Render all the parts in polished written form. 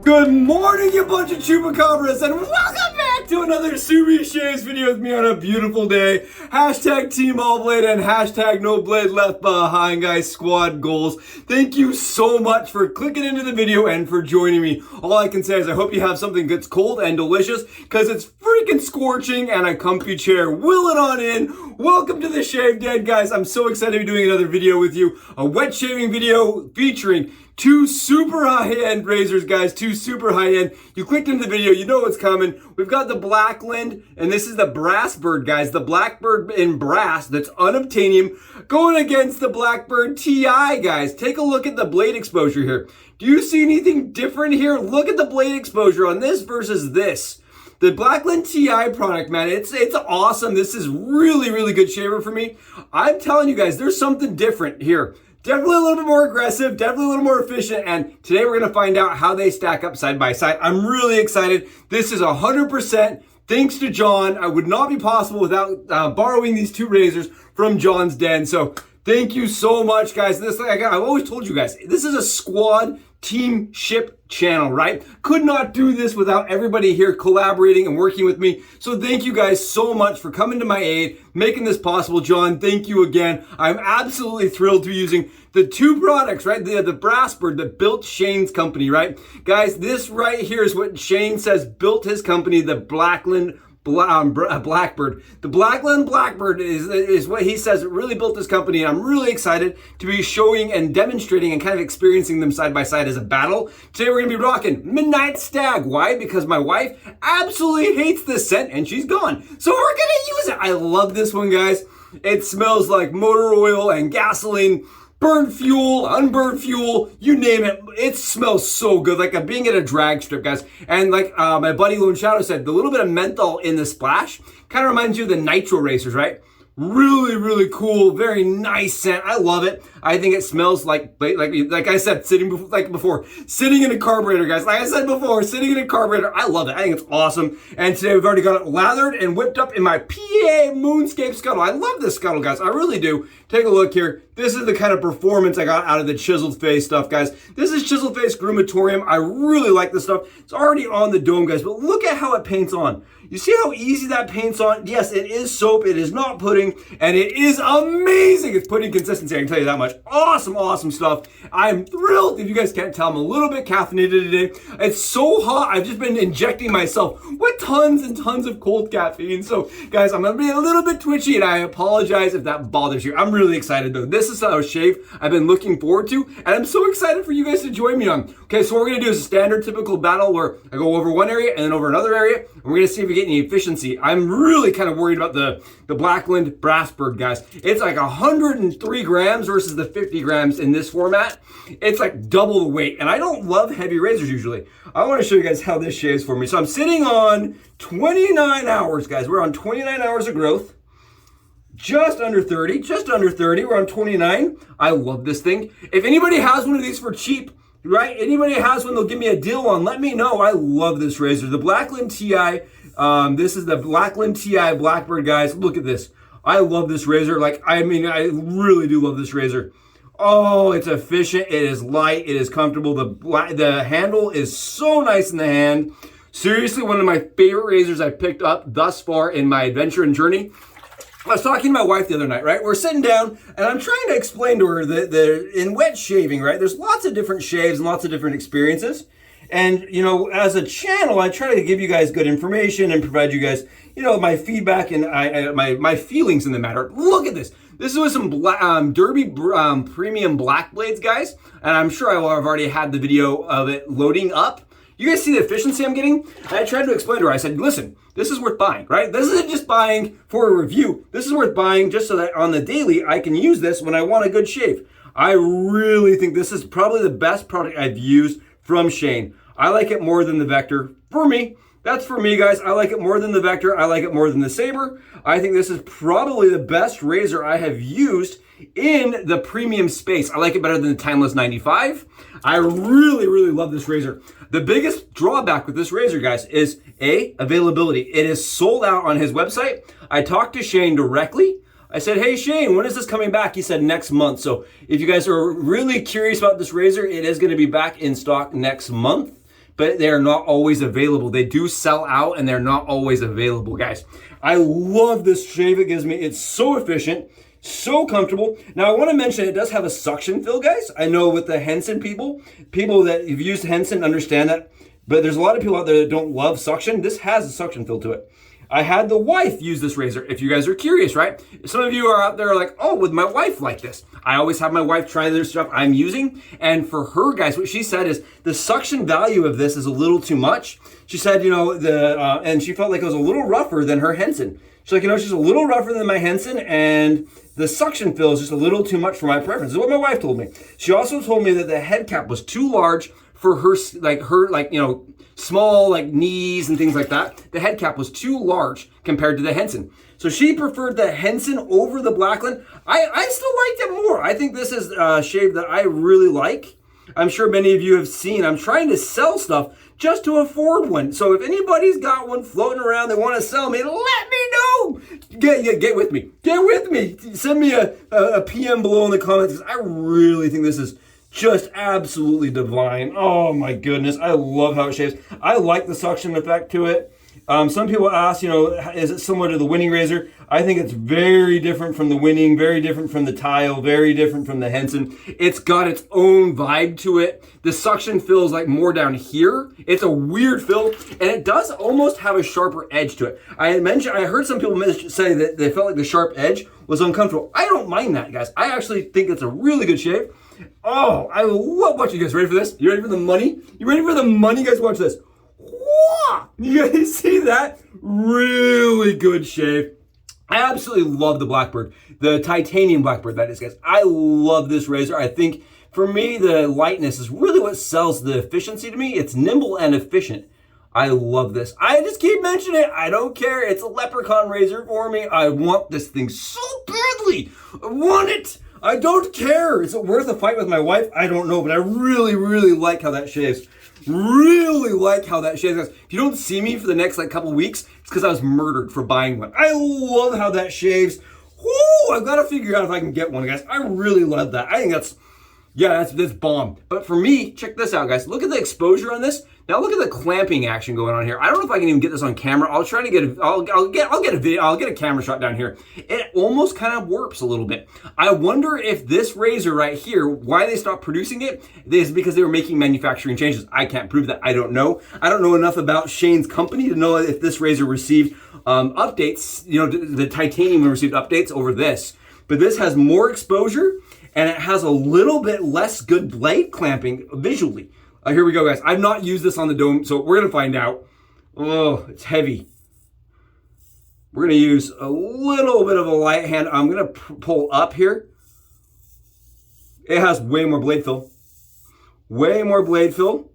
Good morning, you bunch of chupacabras, and welcome back to another Subi Shaves video with me on a beautiful day. Hashtag Team All Blade and hashtag No Blade Left Behind, guys. Squad goals. Thank you so much for clicking into the video and for joining me. All I can say is I hope you have something that's cold and delicious, because it's freaking scorching, and a comfy chair. Will it on in. Welcome to the Shave Den, guys. I'm so excited to be doing another video with you. A wet shaving video featuring two super high-end razors, guys. Two super high-end. You clicked into the video, you know what's coming. We've got the BLACKLAND, and this is the brass bird, guys. The Blackbird in brass that's unobtainium, going against the Blackbird TI, guys. Take a look at the blade exposure here. Do you see anything different here? Look at the blade exposure on this versus this. The BLACKLAND TI product, man, it's awesome. This is really good shaver for me. I'm telling you guys, there's something different here. Definitely a little bit more aggressive, definitely a little more efficient, and today we're going to find out how they stack up side by side. I'm really excited. This is 100% thanks to John. I would not be possible without borrowing these two razors from John's Den. So thank you so much, guys. This, like I've always told you guys, this is a squad team ship channel, right? Could not do this without everybody here collaborating and working with me. So thank you guys so much for coming to my aid, making this possible. John, thank you again. I'm absolutely thrilled to be using the two products, right? The brass bird that built Shane's company, right? Guys, this right here is what Shane says built his company, the BLACKLAND Blackbird. The BLACKLAND Blackbird is what he says really built this company, and I'm really excited to be showing and demonstrating and kind of experiencing them side by side as a battle. Today we're gonna be rocking Midnight Stag. Why? Because my wife absolutely hates this scent and she's gone. So we're gonna use it. I love this one, guys. It smells like motor oil and gasoline. Burned fuel, unburned fuel, you name it. It smells so good, like being at a drag strip, guys. And like my buddy Lone Shadow said, the little bit of menthol in the splash kind of reminds you of the nitro racers, right? Really cool, very nice scent. I love it. I think it smells like I said, sitting in a carburetor, guys. Like I said before, sitting in a carburetor. I love it. I think it's awesome. And today we've already got it lathered and whipped up in my PA Moonscape scuttle. I love this scuttle, guys. I really do. Take a look here. This is the kind of performance I got out of the Chiseled Face stuff, guys. This is Chiseled Face Groomatorium. I really like this stuff. It's already on the dome, guys, but look at how it paints on. You see how easy that paints on? Yes, it is soap. It is not pudding, and it is amazing. It's pudding consistency, I can tell you that much. Awesome stuff. I'm thrilled. If you guys can't tell, I'm a little bit caffeinated today. It's so hot. I've just been injecting myself with tons and tons of cold caffeine. So, guys, I'm going to be a little bit twitchy, and I apologize if that bothers you. I'm really excited, though. This is a shave I've been looking forward to, and I'm so excited for you guys to join me on. Okay, so what we're going to do is a standard, typical battle where I go over one area and then over another area, and we're going to see if we get any efficiency. I'm really kind of worried about the BLACKLAND brass bird, guys. It's like 103 grams versus the 50 grams in this format. It's like double the weight, and I don't love heavy razors usually. I want to show you guys how this shaves for me. So I'm sitting on 29 hours, guys. We're on 29 hours of growth. Just under 30. We're on 29. I love this thing. If anybody has one of these for cheap, right? Anybody has one they'll give me a deal on, let me know. I love this razor. The BLACKLAND TI. This is the BLACKLAND TI Blackbird, guys. Look at this. I love this razor. I really do love this razor. Oh, it's efficient. It is light. It is comfortable. The handle is so nice in the hand. Seriously, one of my favorite razors I've picked up thus far in my adventure and journey. I was talking to my wife the other night, right? We're sitting down, and I'm trying to explain to her that in wet shaving, right, there's lots of different shaves and lots of different experiences. And, you know, as a channel, I try to give you guys good information and provide you guys, you know, my feedback and my feelings in the matter. Look at this. This is with some Derby premium black blades, guys. And I'm sure I've already had the video of it loading up. You guys see the efficiency I'm getting? And I tried to explain to her. I said, listen, this is worth buying, right? This isn't just buying for a review. This is worth buying just so that on the daily, I can use this when I want a good shave. I really think this is probably the best product I've used from Shane. I like it more than the Vector. For me, that's for me, guys. I like it more than the Vector. I like it more than the Sabre. I think this is probably the best razor I have used in the premium space. I like it better than the Timeless 95. I really love this razor. The biggest drawback with this razor, guys, is availability. It is sold out on his website. I talked to Shane directly. I said, hey Shane, when is this coming back? He said next month. So if you guys are really curious about this razor, it is going to be back in stock next month. but they are not always available. They do sell out and they're not always available, guys. I love this shave it gives me. It's so efficient, so comfortable. Now, I want to mention it does have a suction fill, guys. I know with the Henson people that have used Henson understand that, but there's a lot of people out there that don't love suction. This has a suction fill to it. I had the wife use this razor, if you guys are curious, right? Some of you are out there like, oh, would my wife like this? I always have my wife try the stuff I'm using. And for her, guys, what she said is the suction value of this is a little too much. She said, you know, and she felt like it was a little rougher than her Henson. She's like, you know, she's a little rougher than my Henson, and the suction fill is just a little too much for my preference. This is what my wife told me. She also told me that the head cap was too large for her, you know, small like knees and things like that. The head cap was too large compared to the Henson. So she preferred the Henson over the Blackland. I still liked it more. I think this is a shave that I really like. I'm sure many of you have seen. I'm trying to sell stuff just to afford one. So if anybody's got one floating around, they want to sell me, let me know. Get with me. Get with me. Send me a PM below in the comments. I really think this is just absolutely divine. Oh my goodness. I love how it shaves. I like the suction effect to it. Some people ask, you know, is it similar to the Winning razor? I think it's very different from the Winning, very different from the Tile, very different from the Henson. It's got its own vibe to it. The suction feels like more down here. It's a weird fill, and it does almost have a sharper edge to it. I heard some people say that they felt like the sharp edge was uncomfortable. I don't mind that, guys. I actually think it's a really good shave. Oh, I love watching you guys. Ready for this? You ready for the money? You ready for the money, guys? Watch this. You guys see that? Really good shave. I absolutely love the Blackbird, the titanium Blackbird, that is, guys. I love this razor. I think for me, the lightness is really what sells the efficiency to me. It's nimble and efficient. I love this. I just keep mentioning it. I don't care. It's a leprechaun razor for me. I want this thing so badly. I want it. I don't care. Is it worth a fight with my wife? I don't know, but I really, really like how that shaves. Really like how that shaves. If you don't see me for the next couple weeks, it's because I was murdered for buying one. I love how that shaves. Woo! I've got to figure out if I can get one, guys. I really love that. I think that's bomb. But for me, check this out, guys. Look at the exposure on this. Now look at the clamping action going on here. I don't know if I can even get this on camera. I'll try to get I'll get a video. I'll get a camera shot down here. It almost kind of warps a little bit. I wonder if this razor right here, why they stopped producing it, is because they were making manufacturing changes. I can't prove that. I don't know. I don't know enough about Shane's company to know if this razor received updates. You know, the titanium received updates over this, but this has more exposure. And it has a little bit less good blade clamping visually. Here we go, guys. I've not used this on the dome, so we're gonna find out. Oh, it's heavy. We're gonna use a little bit of a light hand. I'm gonna pull up here. It has way more blade fill. Way more blade fill.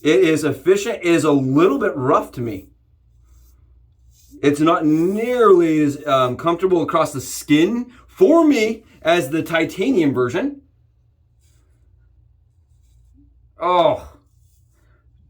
It is efficient. It is a little bit rough to me. It's not nearly as comfortable across the skin for me as the titanium version. Oh,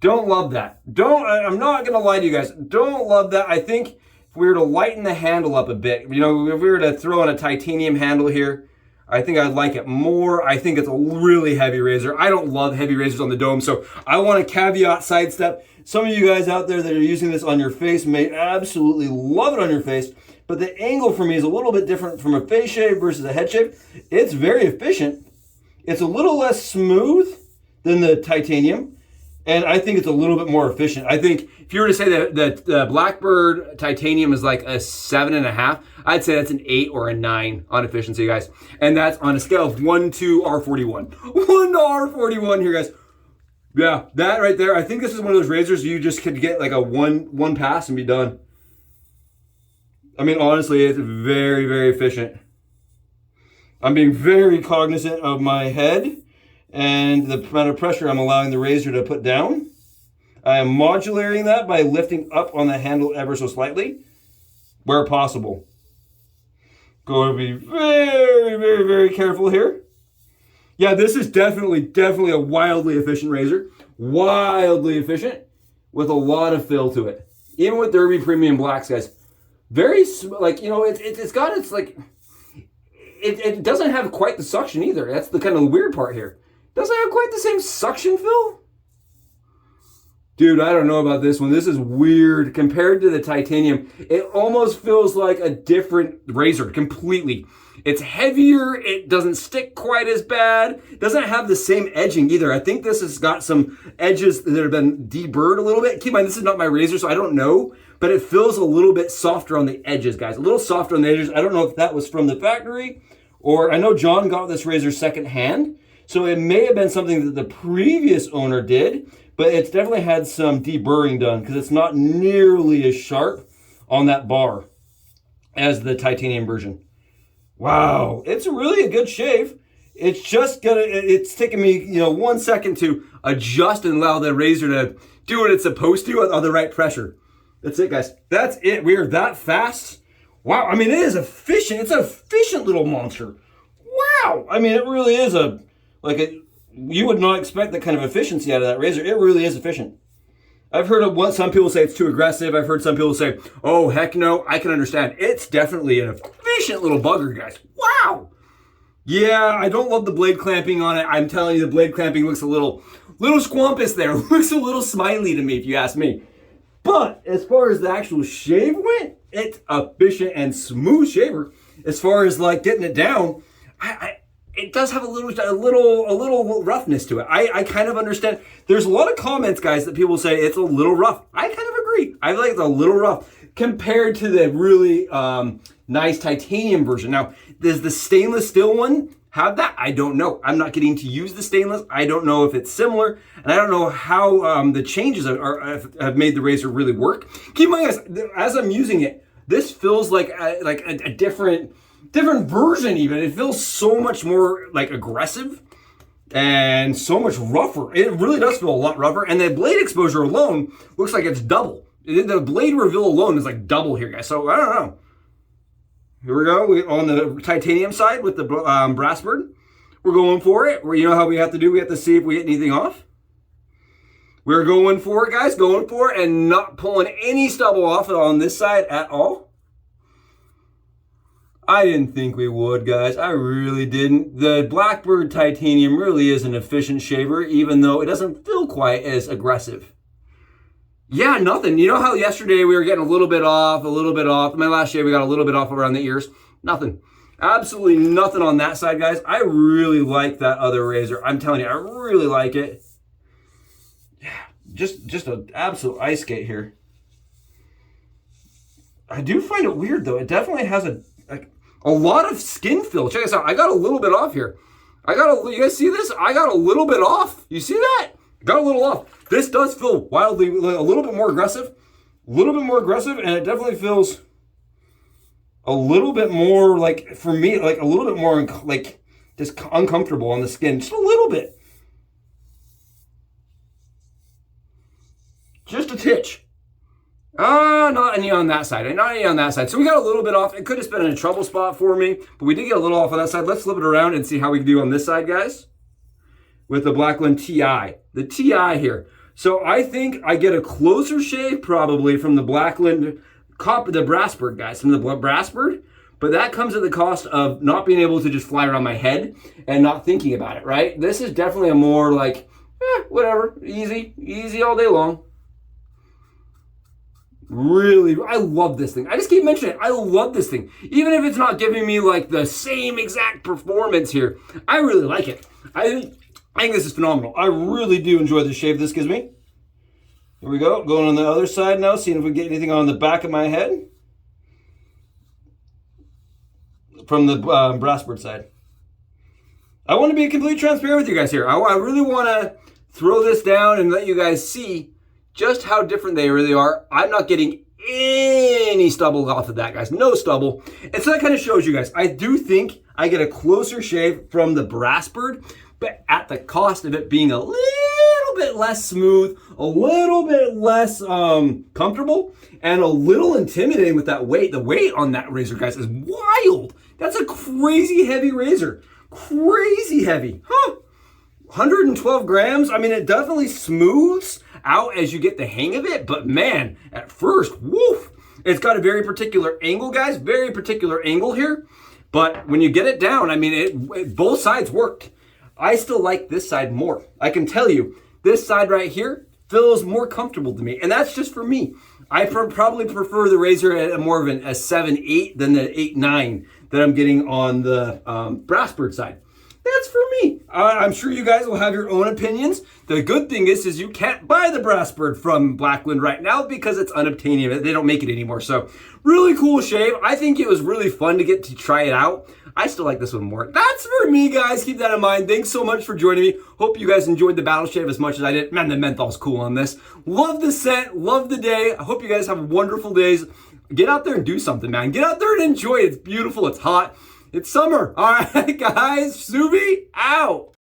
don't love that. I'm not gonna lie to you guys. Don't love that. I think if we were to lighten the handle up a bit, you know, if we were to throw in a titanium handle here, I think I'd like it more. I think it's a really heavy razor. I don't love heavy razors on the dome, so I want to caveat sidestep. Some of you guys out there that are using this on your face may absolutely love it on your face. But the angle for me is a little bit different from a face shave versus a head shave. It's very efficient. It's a little less smooth than the titanium. And I think it's a little bit more efficient. I think if you were to say that the Blackbird titanium is like a 7.5, I'd say that's an 8 or a 9 on efficiency, guys. And that's on a scale of 1 to R41. 1 to R41 here, guys. Yeah, that right there. I think this is one of those razors you just could get like a one pass and be done. I mean, honestly, it's very, very efficient. I'm being very cognizant of my head and the amount of pressure I'm allowing the razor to put down. I am modulating that by lifting up on the handle ever so slightly, where possible. Going to be very, very, very careful here. Yeah, this is definitely a wildly efficient razor. Wildly efficient with a lot of fill to it. Even with Derby Premium Blacks, guys. Very, like, you know, it's got its, like, it doesn't have quite the suction either. That's the kind of weird part here. It doesn't have quite the same suction fill. Dude, I don't know about this one. This is weird. Compared to the titanium, it almost feels like a different razor completely. It's heavier. It doesn't stick quite as bad. It doesn't have the same edging either. I think this has got some edges that have been deburred a little bit. Keep in mind, this is not my razor, so I don't know, but it feels a little bit softer on the edges, guys. A little softer on the edges. I don't know if that was from the factory, or I know John got this razor secondhand, so it may have been something that the previous owner did, but it's definitely had some deburring done because it's not nearly as sharp on that bar as the titanium version. Wow, it's really a good shave. It's taking me, 1 second to adjust and allow the razor to do what it's supposed to on the right pressure. That's it, guys. That's it. We are that fast. Wow, I mean, it is efficient. It's an efficient little monster. Wow, I mean, it really is you would not expect that kind of efficiency out of that razor. It really is efficient. I've heard of some people say it's too aggressive. I've heard some people say, oh, heck no. I can understand. It's definitely an efficient little bugger, guys. Wow. Yeah, I don't love the blade clamping on it. I'm telling you, the blade clamping looks a little squampus there. Looks a little smiley to me, if you ask me. But as far as the actual shave went, it's efficient and smooth shaver. As far as getting it down, it does have a little roughness to it. I kind of understand. There's a lot of comments, guys, that people say it's a little rough. I kind of agree. I like it's a little rough compared to the really nice titanium version. Now, does the stainless steel one have that? I don't know. I'm not getting to use the stainless. I don't know if it's similar, and I don't know how the changes have made the razor really work. Keep in mind, guys, as I'm using it, this feels like a different version even. It feels so much more aggressive and so much rougher. It really does feel a lot rougher, and the blade exposure alone looks like it's double. The blade reveal alone is double here, guys. So I don't know. Here we go. On the titanium side with the brass bird, we're going for it. You know how we have to do? We have to see if we get anything off. We're going for it, guys. Going for it and not pulling any stubble off on this side at all. I didn't think we would, guys. I really didn't. The Blackbird titanium really is an efficient shaver, even though it doesn't feel quite as aggressive. Yeah, nothing. You know how yesterday we were getting a little bit off. My last shave, we got a little bit off around the ears. Nothing. Absolutely nothing on that side, guys. I really like that other razor. I'm telling you, I really like it. Yeah, just an absolute ice skate here. I do find it weird, though. It definitely has a lot of skin fill. Check this out. I got a little bit off here. You guys see this? I got a little bit off. You see that? Got a little off. This does feel wildly, a little bit more aggressive. And it definitely feels a little bit more, for me, a little bit more, just uncomfortable on the skin. Just a little bit. Just a titch. Not any on that side. Not any on that side. So we got a little bit off. It could have been a trouble spot for me, but we did get a little off on that side. Let's flip it around and see how we can do on this side, guys. With the Blackland TI. The TI here. So I think I get a closer shave probably from the Blackland, the brass bird, guys, from the brass bird. But that comes at the cost of not being able to just fly around my head and not thinking about it, right? This is definitely a more whatever, easy all day long. Really, I love this thing. I just keep mentioning it. I love this thing. Even if it's not giving me the same exact performance here, I really like it. I think this is phenomenal. I really do enjoy the shave this gives me. Here we go. Going on the other side now, seeing if we get anything on the back of my head. From the brass bird side. I want to be completely transparent with you guys here. I really want to throw this down and let you guys see just how different they really are. I'm not getting any stubble off of that, guys. No stubble. And so that kind of shows you guys. I do think I get a closer shave from the brass bird, but at the cost of it being a little bit less smooth, a little bit less comfortable, and a little intimidating with that weight. The weight on that razor, guys, is wild. That's a crazy heavy razor. Crazy heavy. 112 grams. I mean, it definitely smooths out as you get the hang of it, but man, at first, woof. It's got a very particular angle, guys. Very particular angle here. But when you get it down, I mean, both sides worked. I still like this side more. I can tell you, this side right here feels more comfortable to me. And that's just for me. I probably prefer the Razor at more of a 7-8 than the 8-9 that I'm getting on the Brassbird side. That's for me. I'm sure you guys will have your own opinions. The good thing is you can't buy the Brassbird from Blackland right now because it's unobtainium. They don't make it anymore. So really cool shave. I think it was really fun to get to try it out. I still like this one more. That's for me, guys. Keep that in mind. Thanks so much for joining me. Hope you guys enjoyed the battle shave as much as I did. Man, the menthol's cool on this. Love the scent. Love the day. I hope you guys have wonderful days. Get out there and do something, man. Get out there and enjoy it. It's beautiful. It's hot. It's summer. All right, guys. Subi out.